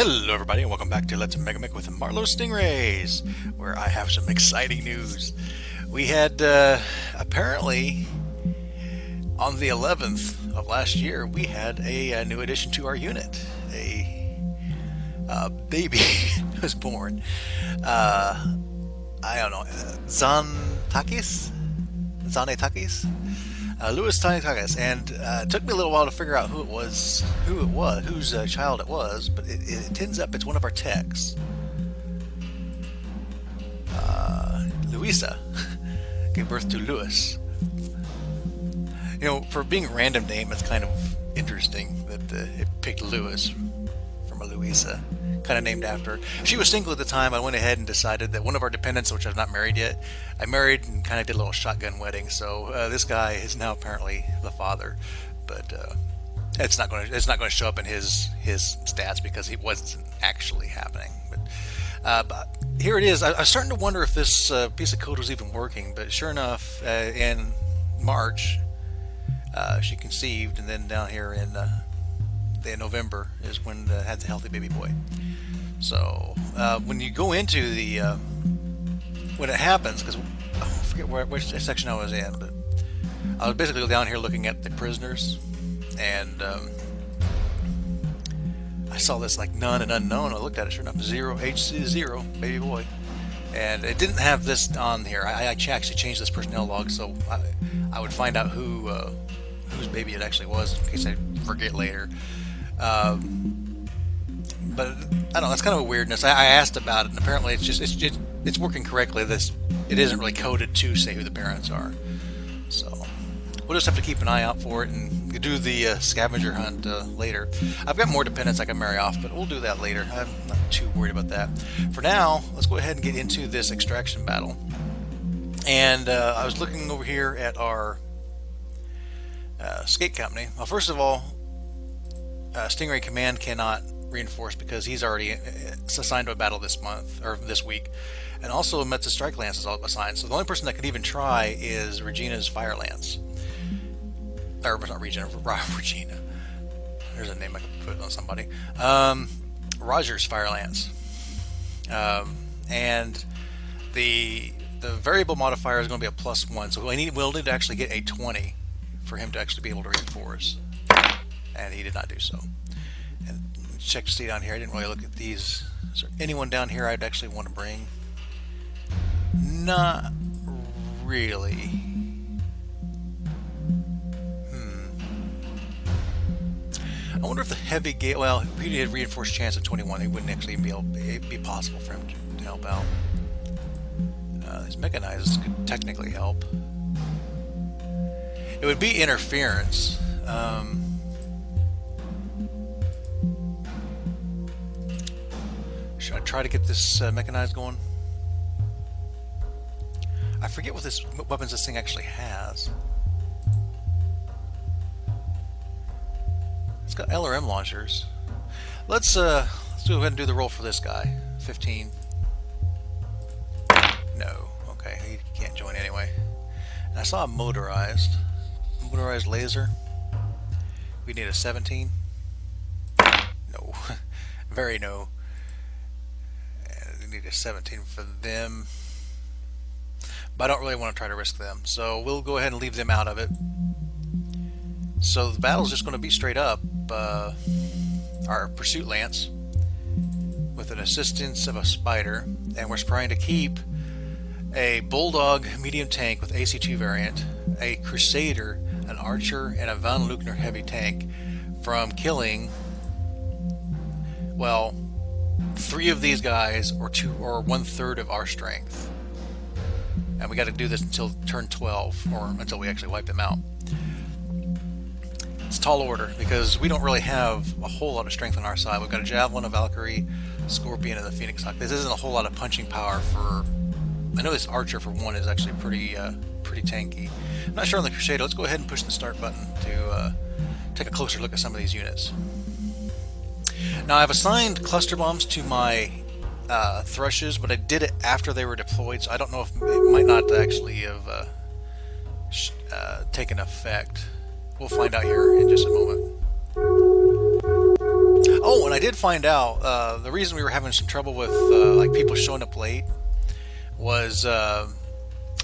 Hello everybody and welcome back to Let's Megamek with Marlow Stingrays, where I have some exciting news. We had, apparently, on the 11th of last year, we had a new addition to our unit. A baby was born. I don't know, Zantakis? Louis Tantakis, and it took me a little while to figure out whose child it was, but it turns up it's one of our techs. Louisa gave birth to Louis. You know, for being a random name, it's kind of interesting that it picked Louis from a Louisa, kind of named after her. She was single at the time. I went ahead and decided that one of our dependents, which I was not married yet, I married and kind of did a little shotgun wedding. So this guy is now apparently the father, but it's not going to show up in his stats because it wasn't actually happening. But here it is. I was starting to wonder if this piece of code was even working, but sure enough, in March she conceived, and then down here in November is when had the healthy baby boy. So when you go into the when it happens, because I forget which section I was in, but I was basically down here looking at the prisoners, and I saw this like none and unknown. I looked at it, sure enough, 0 HC0 baby boy, and it didn't have this on here. I actually changed this personnel log so I would find out whose baby it actually was in case I forget later. But I don't know, that's kind of a weirdness. I asked about it, and apparently it's working correctly. It isn't really coded to say who the parents are, so we'll just have to keep an eye out for it and do the scavenger hunt later. I've got more dependents I can marry off, but we'll do that later. I'm not too worried about that. For now, let's go ahead and get into this extraction battle. And I was looking over here at our skate company. Well, first of all, Stingray Command cannot reinforce because he's already assigned to a battle this month or this week, and also Met's Strike Lance is all assigned. So the only person that could even try is Regina's Fire Lance, or not Regina. There's a name I could put on somebody. Roger's Fire Lance, and the variable modifier is going to be a +1. So we'll need to actually get a 20 for him to actually be able to reinforce, and he did not do so. And check to see down here. I didn't really look at these. Is there anyone down here I'd actually want to bring? Not really. I wonder if the heavy gale. Well, if he had reinforced chance of 21, he wouldn't actually be possible for him to help out. These mechanizers could technically help. It would be interference. Should I try to get this mechanized going? I forget what weapons this thing actually has. It's got LRM launchers. Let's go ahead and do the roll for this guy. 15. No. Okay, he can't join anyway. And I saw a motorized laser. We need a 17. No. Very no. And we need a 17 for them. But I don't really want to try to risk them. So we'll go ahead and leave them out of it. So the battle's just going to be straight up our Pursuit Lance with an assistance of a Spider, and we're trying to keep a Bulldog medium tank with AC2 variant, a Crusader, an Archer, and a Von Luckner heavy tank from killing, well, 3 of these guys or 1/3 of our strength. And we got to do this until turn 12, or until we actually wipe them out. It's tall order because we don't really have a whole lot of strength on our side. We've got a Javelin, a Valkyrie, Scorpion, and the Phoenix Hawk. This isn't a whole lot of punching power for. I know this Archer for one is actually pretty tanky. I'm not sure on the Crusader. Let's go ahead and push the start button to take a closer look at some of these units. Now I've assigned cluster bombs to my Thrushes, but I did it after they were deployed, so I don't know if it might not actually have taken effect. We'll find out here in just a moment. Oh, and I did find out the reason we were having some trouble with like people showing up late was I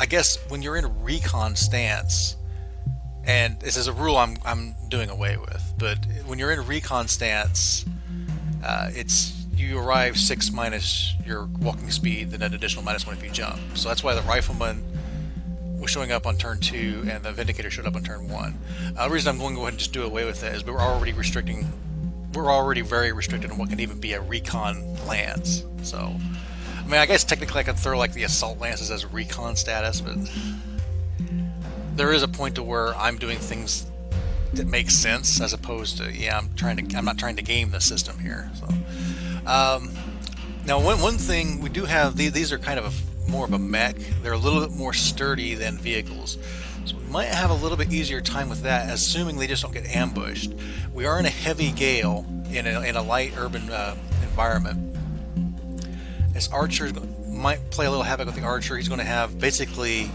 guess when you're in a recon stance, and this is a rule I'm doing away with, but when you're in a recon stance, it's you arrive 6 minus your walking speed, then an additional -1 if you jump. So that's why the rifleman was showing up on turn 2 and the Vindicator showed up on turn 1. The reason I'm going to go ahead and just do away with that is we're already very restricted on what can even be a recon lance. So, I mean, I guess technically I could throw like the assault lances as recon status, but there is a point to where I'm doing things that make sense as opposed to I'm not trying to game the system here. So, now one thing we do have, these are kind of more of a mech. They're a little bit more sturdy than vehicles, so we might have a little bit easier time with that, assuming they just don't get ambushed. We are in a heavy gale in a light urban environment. This archer might play a little havoc with the archer. He's going to have basically,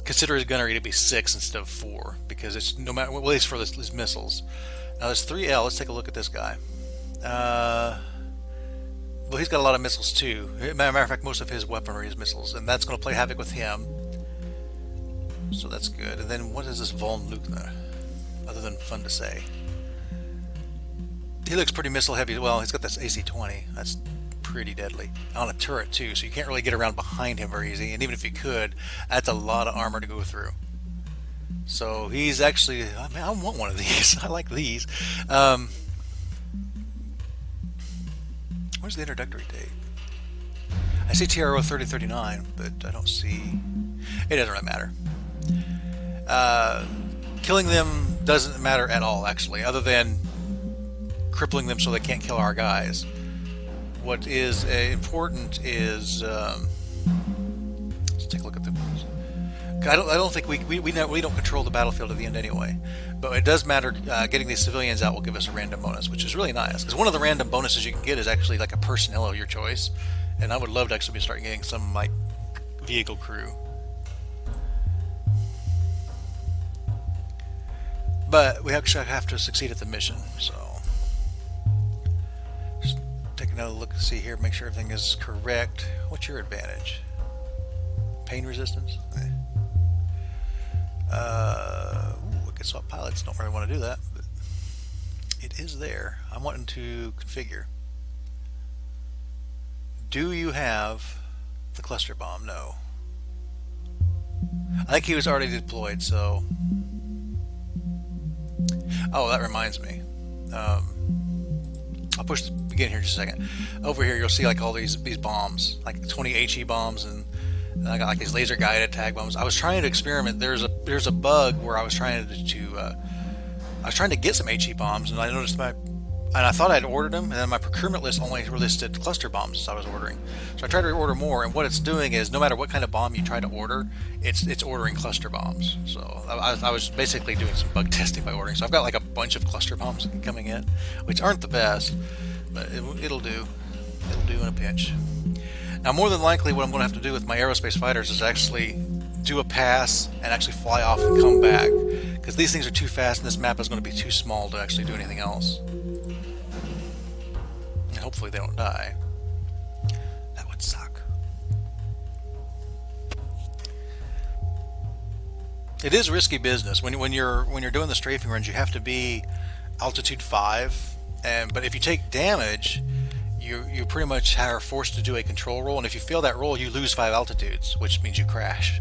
consider his gunnery to be 6 instead of 4, because it's no matter, well, at least for these missiles. Now there's 3L. Let's take a look at this guy. Well, he's got a lot of missiles too. Matter of fact, most of his weaponry is missiles, and that's going to play havoc with him. So that's good. And then what is this Von Luckner? Other than fun to say, he looks pretty missile heavy. Well, he's got this AC-20. That's pretty deadly on a turret too. So you can't really get around behind him very easy. And even if you could, that's a lot of armor to go through. So he's actually, I mean, I want one of these. I like these. Where's the introductory date? I see TRO 3039, but I don't see... It doesn't really matter. Killing them doesn't matter at all, actually, other than crippling them so they can't kill our guys. What is important is... let's take a look at the... I don't think we don't control the battlefield at the end anyway, but it does matter. Getting these civilians out will give us a random bonus, which is really nice, because one of the random bonuses you can get is actually like a personnel of your choice, and I would love to actually be starting getting some like vehicle crew. But we actually have to succeed at the mission, so just take another look to see here, make sure everything is correct. What's your advantage? Pain resistance? Okay. I guess all pilots don't really want to do that, but it is there. I'm wanting to configure. Do you have the cluster bomb? No. I think he was already deployed, so... Oh, that reminds me. I'll push the begin here in just a second. Over here, you'll see like all these bombs, like 20 HE bombs, and I got like these laser guided tag bombs. I was trying to experiment. There's a bug where I was trying to get some HE bombs, and I noticed I thought I'd ordered them, and then my procurement list only listed cluster bombs I was ordering. So I tried to order more, and what it's doing is no matter what kind of bomb you try to order, it's ordering cluster bombs. So I was basically doing some bug testing by ordering. So I've got like a bunch of cluster bombs coming in, which aren't the best, but it'll do. It'll do in a pinch. Now, more than likely, what I'm going to have to do with my aerospace fighters is actually do a pass and actually fly off and come back, because these things are too fast and this map is going to be too small to actually do anything else. And hopefully they don't die. That would suck. It is risky business. When you're doing the strafing runs, you have to be altitude 5, but if you take damage, you pretty much are forced to do a control roll, and if you fail that roll, you lose 5 altitudes, which means you crash.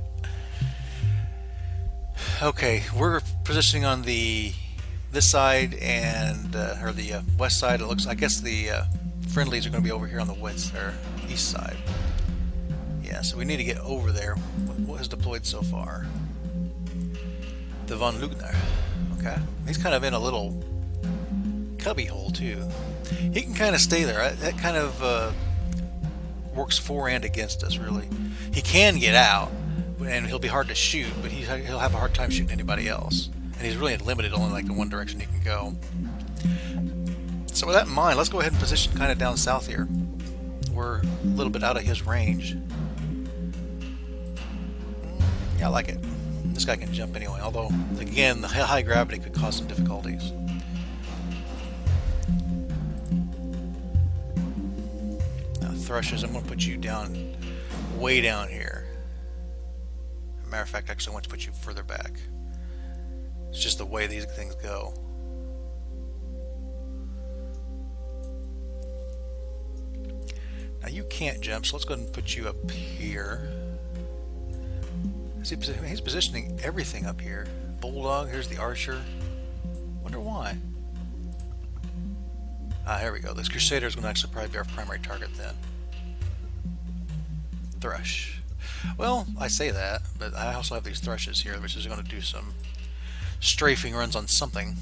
Okay, we're positioning on this side and or the west side. It looks, I guess the friendlies are going to be over here on the west or east side. Yeah, so we need to get over there. What has deployed so far? The Von Luckner. Okay, he's kind of in a little cubby hole too. He can kind of stay there. That kind of works for and against us, really. He can get out, and he'll be hard to shoot, but he'll have a hard time shooting anybody else. And he's really limited only like the one direction he can go. So with that in mind, let's go ahead and position kind of down south here. We're a little bit out of his range. Yeah, I like it. This guy can jump anyway, although, again, the high gravity could cause some difficulties. thrushes, I'm going to put you down, way down here. Matter of fact, actually I want to put you further back. It's just the way these things go. Now you can't jump, so let's go ahead and put you up here. See, he's positioning everything up here. Bulldog, here's the archer. Wonder why. Here we go. This Crusader is going to actually probably be our primary target then. Thrush. Well, I say that, but I also have these thrushes here, which is going to do some strafing runs on something.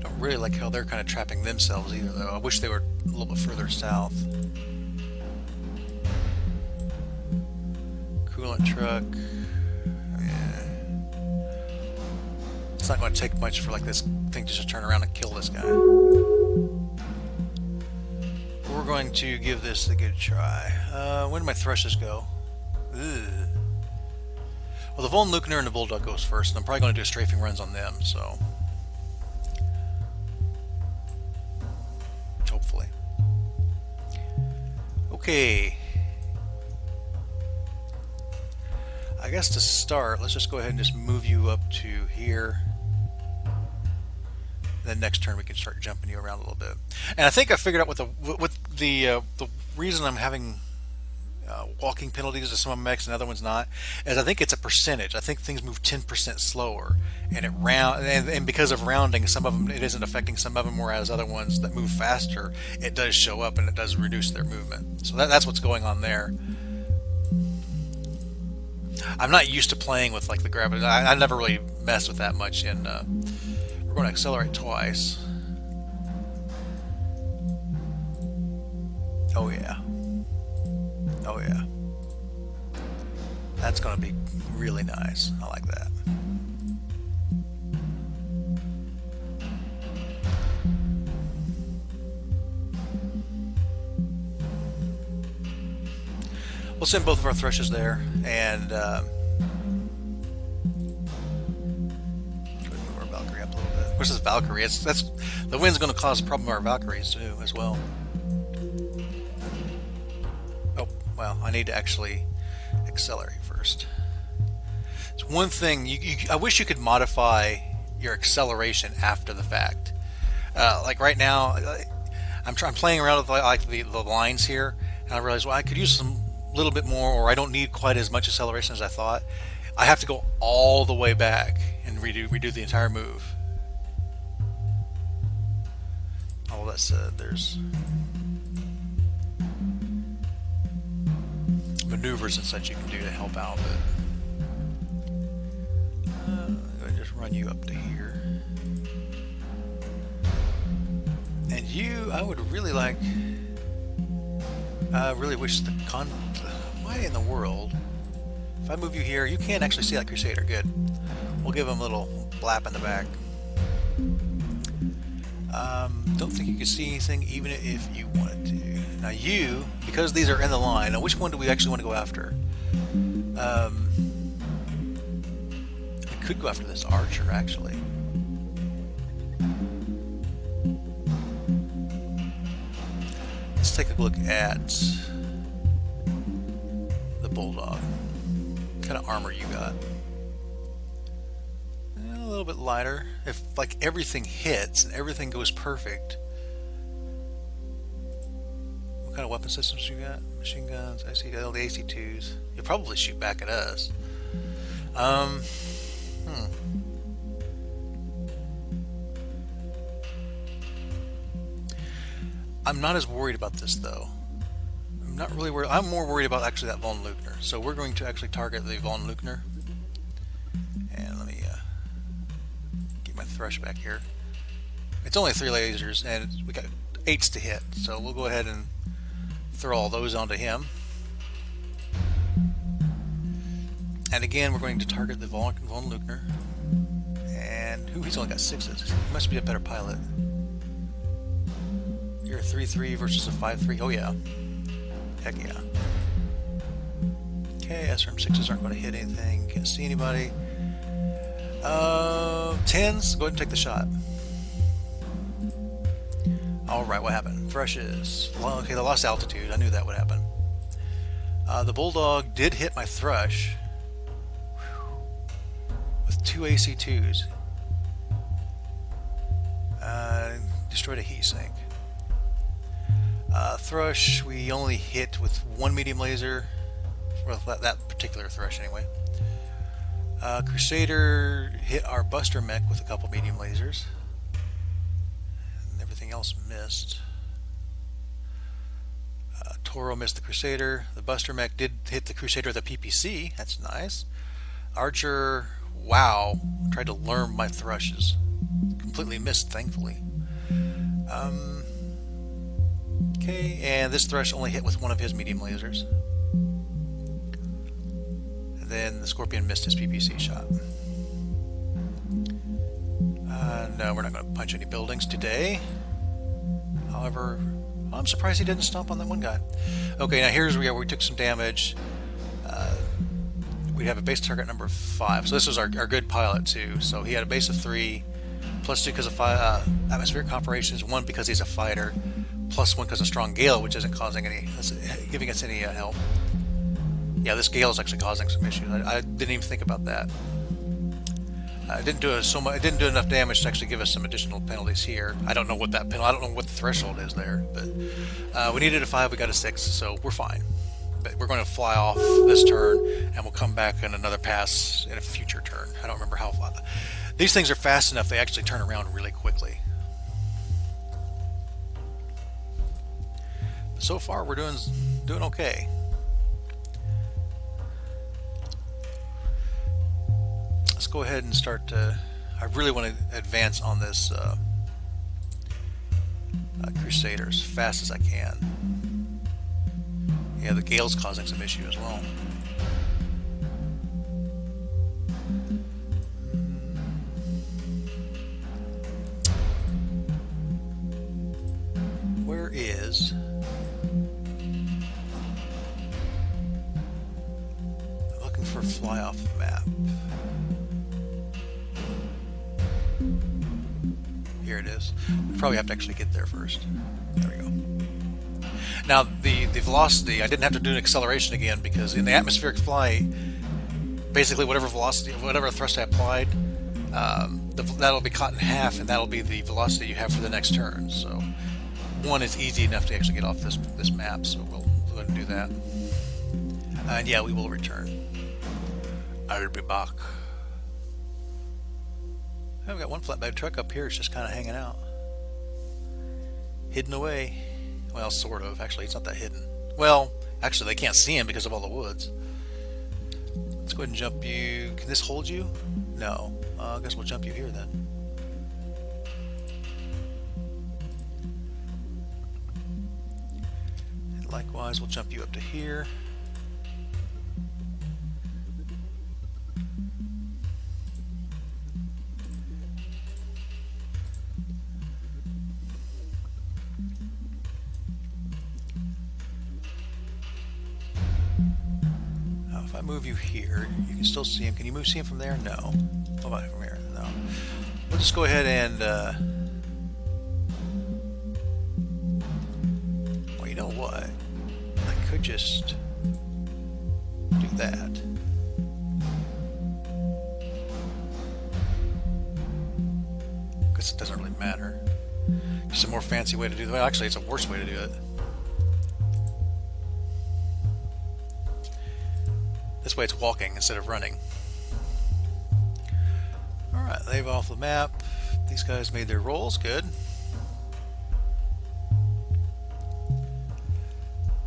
Don't really like how they're kind of trapping themselves either, though. I wish they were a little bit further south. Coolant truck. It's not going to take much for like this thing to just turn around and kill this guy. We're going to give this a good try. Where do my thrushes go? Ugh. Well, the Von Luckner and the Bulldog goes first, and I'm probably going to do strafing runs on them, so... hopefully. Okay. I guess to start, let's just go ahead and just move you up to here. Then next turn we can start jumping you around a little bit. And I think I figured out what the reason I'm having walking penalties to some of my mechs and other ones not is I think it's a percentage. I think things move 10% slower, and it and because of rounding, some of them it isn't affecting some of them, whereas other ones that move faster, it does show up and it does reduce their movement. So that's what's going on there. I'm not used to playing with like the gravity. I never really messed with that much in. We're going to accelerate twice. Oh yeah. Oh yeah. That's going to be really nice. I like that. We'll send both of our thrushes there, and go ahead and move our Valkyrie up a little bit. Where's this Valkyrie? That's the wind's going to cause a problem with our Valkyries too, as well. Oh, well, I need to actually accelerate first. It's one thing I wish you could modify your acceleration after the fact. Like right now, I'm playing around with like the lines here, and I realized, well, I could use some little bit more, or I don't need quite as much acceleration as I thought. I have to go all the way back and redo the entire move. All that said, there's maneuvers and such you can do to help out, but I'm going to just run you up to here. And you, I would really like... I really wish the why in the world? If I move you here, you can't actually see that Crusader. Good. We'll give him a little blap in the back. Don't think you can see anything, even if you wanted to. Now you, because these are in the line. Now which one do we actually want to go after? We could go after this archer, actually. Let's take a look at the Bulldog. What kind of armor you got? A little bit lighter. If like everything hits and everything goes perfect. What kind of weapon systems you got? Machine guns. I see all the AC2s. You'll probably shoot back at us. I'm not as worried about this though. I'm not really worried. I'm more worried about actually that Von Luckner. So we're going to actually target the Von Luckner. And let me get my thrush back here. It's only 3 lasers and we got 8s to hit. So we'll go ahead and throw all those onto him. And again, we're going to target the Von Luckner. And he's only got 6s. He must be a better pilot. You're a 3-3 versus a 5-3. Oh yeah. Heck yeah. Okay, SRM6s aren't going to hit anything. Can't see anybody. 10s, go ahead and take the shot. Alright, what happened? Thrushes. Well, okay, they lost altitude. I knew that would happen. The Bulldog did hit my Thrush with 2 AC2s. Destroyed a heat sink. Thrush, we only hit with 1 medium laser. Well, that particular Thrush anyway. Crusader hit our Buster Mech with a couple medium lasers. And everything else missed. Toro missed the Crusader. The Buster Mech did hit the Crusader with a PPC. That's nice. Archer, wow, tried to learn my Thrushes. Completely missed, thankfully. Okay, and this Thrush only hit with one of his medium lasers. And then the Scorpion missed his PPC shot. No, we're not going to punch any buildings today. However, I'm surprised he didn't stomp on that one guy. Okay, now here's where we took some damage. We have a base target number 5. So this was our good pilot too. So he had a base of 3, plus 2 because of atmospheric operations, 1 because he's a fighter, plus 1 because of strong gale, which isn't causing any, giving us any help. Yeah, this gale is actually causing some issues. I didn't even think about that. It didn't do so much. It didn't do enough damage to actually give us some additional penalties here. I don't know what that I don't know what the threshold is there, but we needed a 5. We got a 6, so we're fine. But we're going to fly off this turn, and we'll come back in another pass in a future turn. I don't remember how. These things are fast enough; they actually turn around really quickly. But so far, we're doing okay. Let's go ahead and start. I really want to advance on this Crusader as fast as I can. Yeah, the gale's causing some issue as well. Where is... I'm looking for a fly off the map. Here it is. We probably have to actually get there first. There we go. Now, the velocity, I didn't have to do an acceleration again because in the atmospheric flight, basically whatever velocity, whatever thrust I applied, that'll be cut in half, and that'll be the velocity you have for the next turn. So, 1 is easy enough to actually get off this map, so we'll go ahead and do that. And yeah, we will return. I'll be back. I've got one flatbed truck up here. It's just kind of hanging out. Hidden away. Well, sort of. Actually, it's not that hidden. Well, actually, they can't see him because of all the woods. Let's go ahead and jump you. Can this hold you? No. I guess we'll jump you here then. And likewise, we'll jump you up to here. If I move you here, you can still see him. Can you see him from there? No. What about from here? No. We'll just go ahead and... well, you know what? I could just do that. Guess it doesn't really matter. Just a more fancy way to do it. Well, actually, it's a worse way to do it. This way it's walking instead of running. Alright, they've off the map. These guys made their rolls. Good.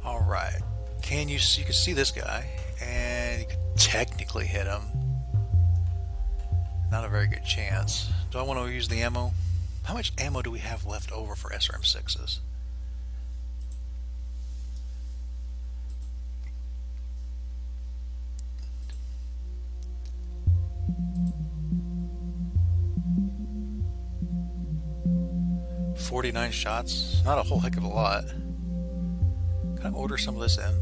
Alright. You can see this guy, and you could technically hit him. Not a very good chance. Do I want to use the ammo? How much ammo do we have left over for SRM6s? .49 shots, not a whole heck of a lot. Can I order some of this in?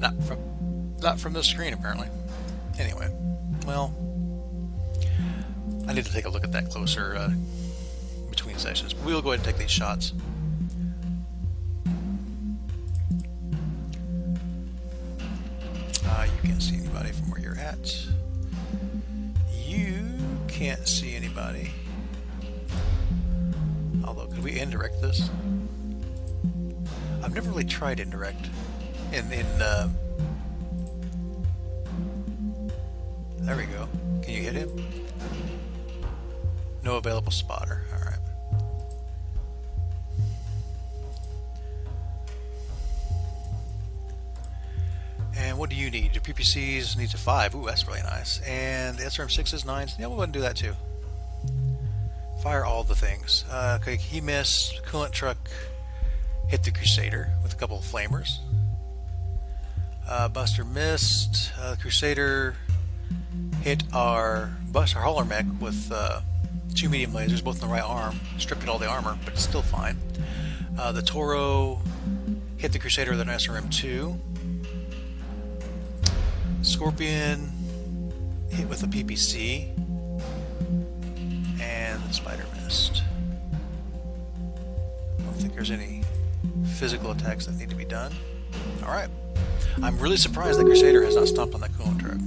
Not from this screen, apparently. Anyway, well, I need to take a look at that closer between sessions. We'll go ahead and take these shots. You can't see anybody from where you're at. You can't see anybody. Although, could we indirect this? I've never really tried indirect. There we go. Can you hit him? No available spotter. Alright. And what do you need? Your PPCs needs a 5. Ooh, that's really nice. And the SRM6s, 9s. Yeah, we'll go ahead and do that too. Fire all the things. Okay, he missed. Coolant truck hit the Crusader with a couple of flamers. Buster missed. Crusader hit our hauler mech with 2 medium lasers, both in the right arm. Stripped it all the armor, but it's still fine. The Toro hit the Crusader with an SRM2. Scorpion hit with a PPC. And the Spider missed. I don't think there's any physical attacks that need to be done. Alright. I'm really surprised that Crusader has not stomped on that coolant truck.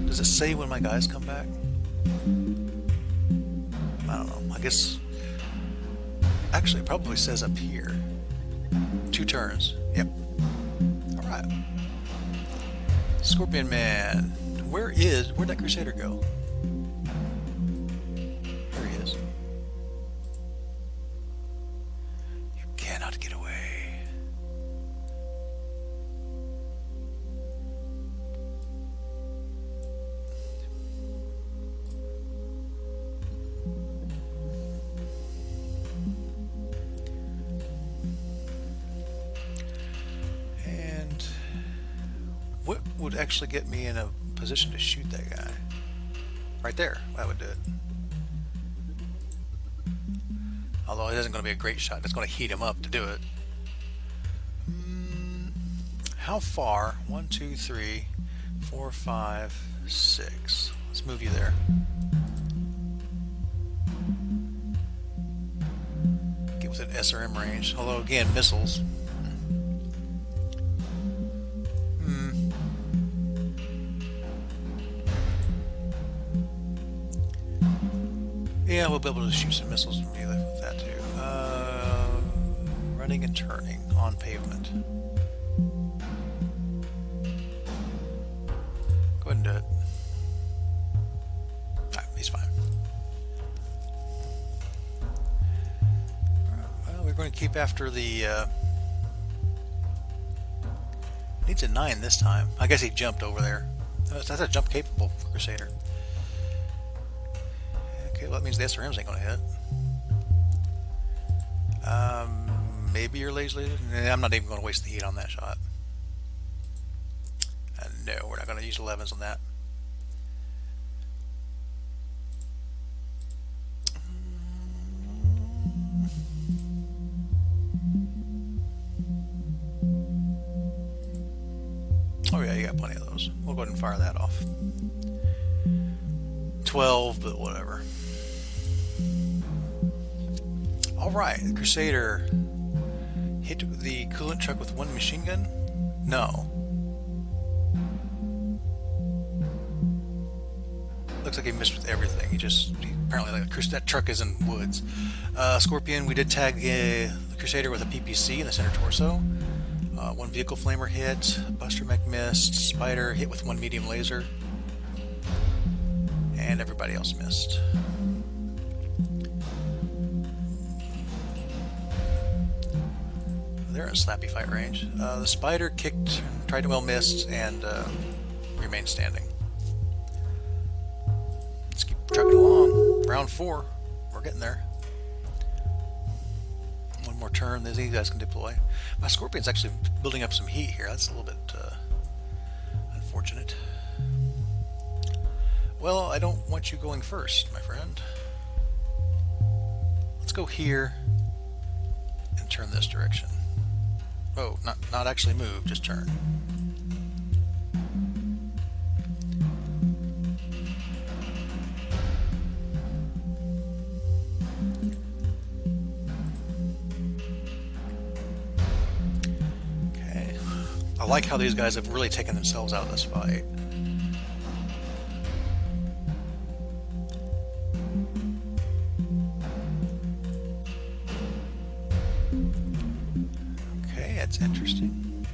Does it say when my guys come back? I don't know. I guess... Actually, it probably says up here. 2 turns. Yep. Alright. Scorpion Man. Where'd that Crusader go? There he is. You cannot get away. And what would actually get me in a position to shoot that guy? Right there. That would do it. Although it isn't going to be a great shot. It's going to heat him up to do it. How far? 1, 2, 3, 4, 5, 6. Let's move you there. Get within SRM range. Although again, missiles. Yeah, we'll be able to shoot some missiles from you with that too. Running and turning on pavement. Go ahead and do it. Alright, he's fine. Well, we're going to keep after the... needs a 9 this time. I guess he jumped over there. That's a jump capable for Crusader. Okay, well that means the SRMs ain't gonna hit. Maybe your laser. I'm not even gonna waste the heat on that shot. No, we're not gonna use 11s on that. Oh yeah, you got plenty of those. We'll go ahead and fire that off. 12, but whatever. Alright, the Crusader hit the coolant truck with 1 machine gun? No. Looks like he missed with everything. Apparently that truck is in woods. Scorpion, we did tag the Crusader with a PPC in the center torso. 1 vehicle flamer hit. Buster Mech missed. Spider hit with 1 medium laser. And everybody else missed. They're in slappy fight range. The Spider kicked, tried to missed, and remained standing. Let's keep trucking along. Round 4. We're getting there. 1 more turn, these guys can deploy. My Scorpion's actually building up some heat here. That's a little bit unfortunate. Well, I don't want you going first, my friend. Let's go here and turn this direction. Oh, not actually move, just turn. Okay. I like how these guys have really taken themselves out of this fight. That's interesting.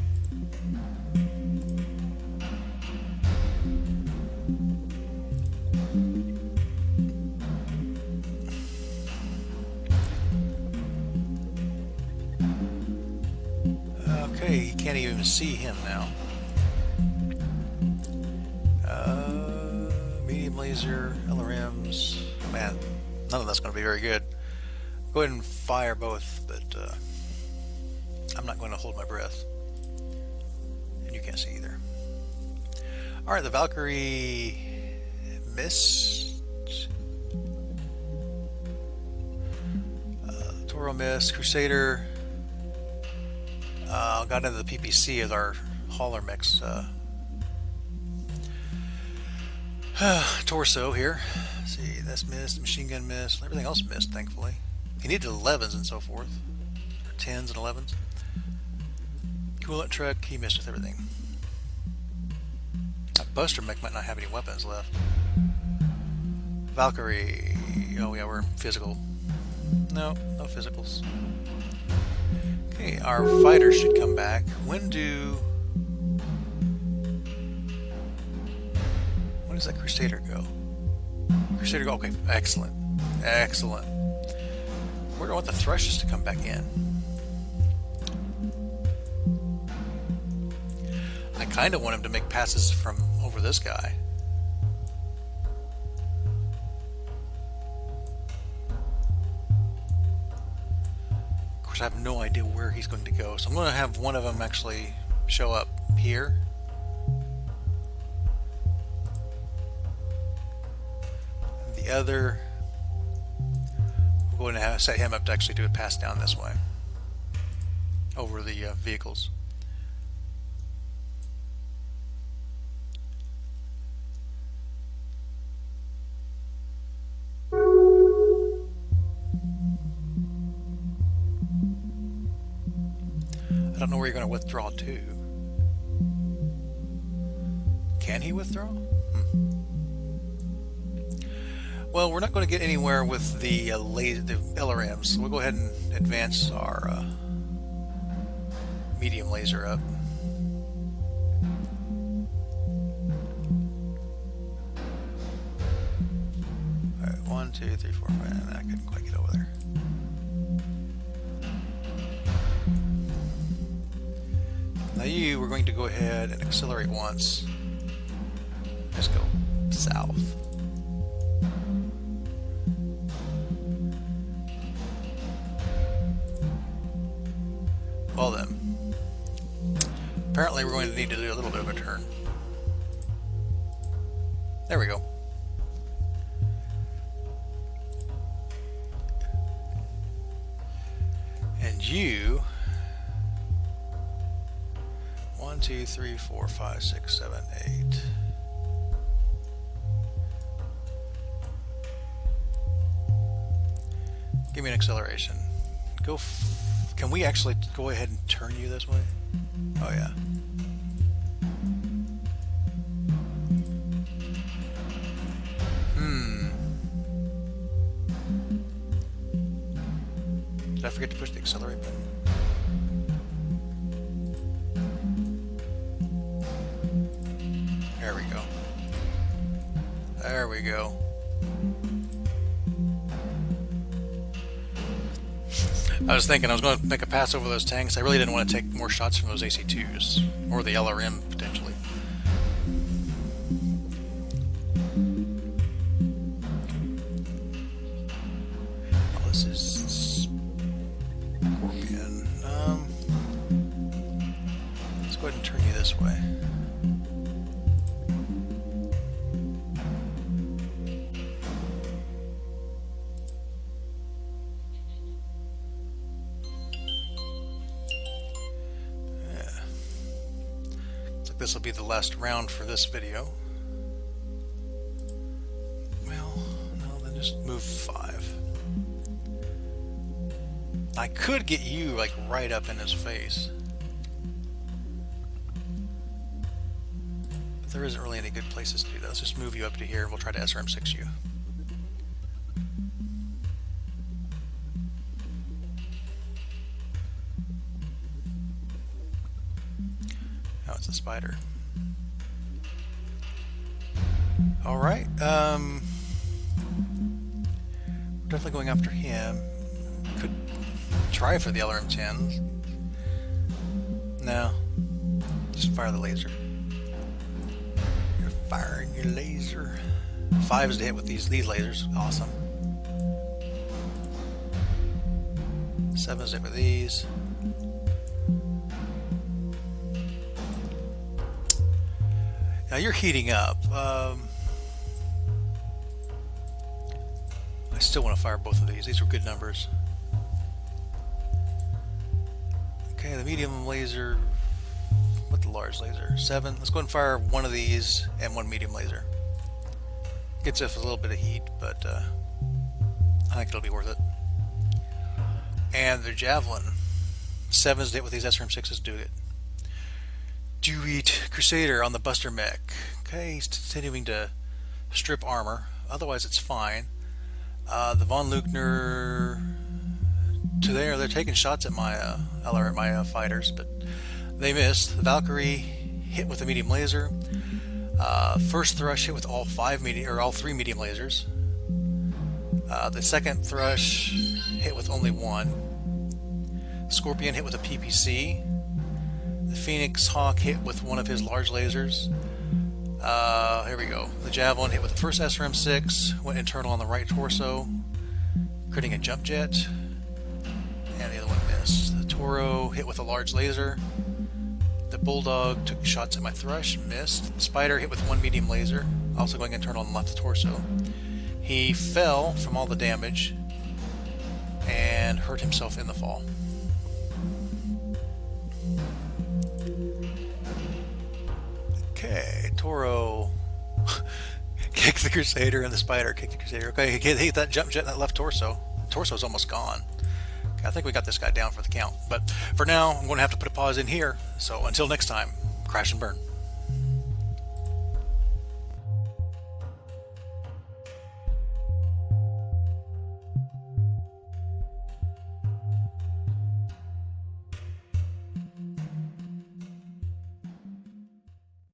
Okay, you can't even see him now. Medium laser, LRMs. Man, none of that's going to be very good. Go ahead and fire both, but I'm not going to hold my breath. And you can't see either. Alright, the Valkyrie missed. Toro missed. Crusader got into the PPC as our hauler mech's torso here. Let's see, that's missed. Machine gun missed. Everything else missed, thankfully. He needed 11s and so forth. Or 10s and 11s. Coolant truck, he missed with everything. That Buster mech might not have any weapons left. Valkyrie. Oh yeah, we're in physical. No physicals. Okay, our fighters should come back. When does that Crusader go? Crusader go, okay, excellent. Excellent. Where do I want the Thrushes to come back in? I kind of want him to make passes from over this guy. Of course, I have no idea where he's going to go, so I'm going to have one of them actually show up here. And the other, we're going to set him up to actually do a pass down this way over the vehicles. I don't know where you're going to withdraw to. Can he withdraw? Well, we're not going to get anywhere with the LRMs, so we'll go ahead and advance our medium laser up. Alright, 1, 2, 3, 4, 5. I couldn't quite get over there. Now we're going to go ahead and accelerate once. Just go south. Well then, apparently we're going to need to do a little bit of a turn. There we go. And you... 1, 2, 3, 4, 5, 6, 7, 8. Give me an acceleration. Can we actually go ahead and turn you this way? Oh yeah. Did I forget to push the accelerate button? There we go. There we go. I was thinking I was going to make a pass over those tanks. I really didn't want to take more shots from those AC-2s. Or the LRM, potentially. Oh, this is... Scorpion. Let's go ahead and turn you this way. this will be the last round for this video. Well, no, then just move 5. I could get you like right up in his face. But there isn't really any good places to do that. Let's just move you up to here and we'll try to SRM6 you. Now it's a spider. Alright, we're definitely going after him. Could try for the LRM-10s. No. Just fire the laser. You're firing your laser. 5 is to hit with these lasers. Awesome. 7 is to hit with these. Now you're heating up. I still want to fire both of these. These were good numbers. Okay, the medium laser with the large laser. 7. Let's go ahead and fire one of these and one medium laser. Gets us a little bit of heat, but I think it'll be worth it. And the javelin. 7 is to hit with these SRM6s. Do it. Dewitt Crusader on the Buster Mech. Okay, he's continuing to strip armor. Otherwise, it's fine. The Von Luchner to there, they're taking shots at my my fighters, but they missed. The Valkyrie hit with a medium laser. First thrush hit with all 3 medium lasers. The second thrush hit with only 1. Scorpion hit with a PPC. The Phoenix Hawk hit with one of his large lasers. Here we go. The Javelin hit with the first SRM6, went internal on the right torso, critting a jump jet, and the other one missed. The Toro hit with a large laser. The Bulldog took shots at my thrush, missed. The Spider hit with 1 medium laser, also going internal on the left torso. He fell from all the damage and hurt himself in the fall. Okay, Toro kicked the Crusader and the Spider kicked the Crusader. Okay, he hit that jump jet in that left torso. The torso's almost gone. Okay, I think we got this guy down for the count. But for now, I'm going to have to put a pause in here. So until next time, crash and burn.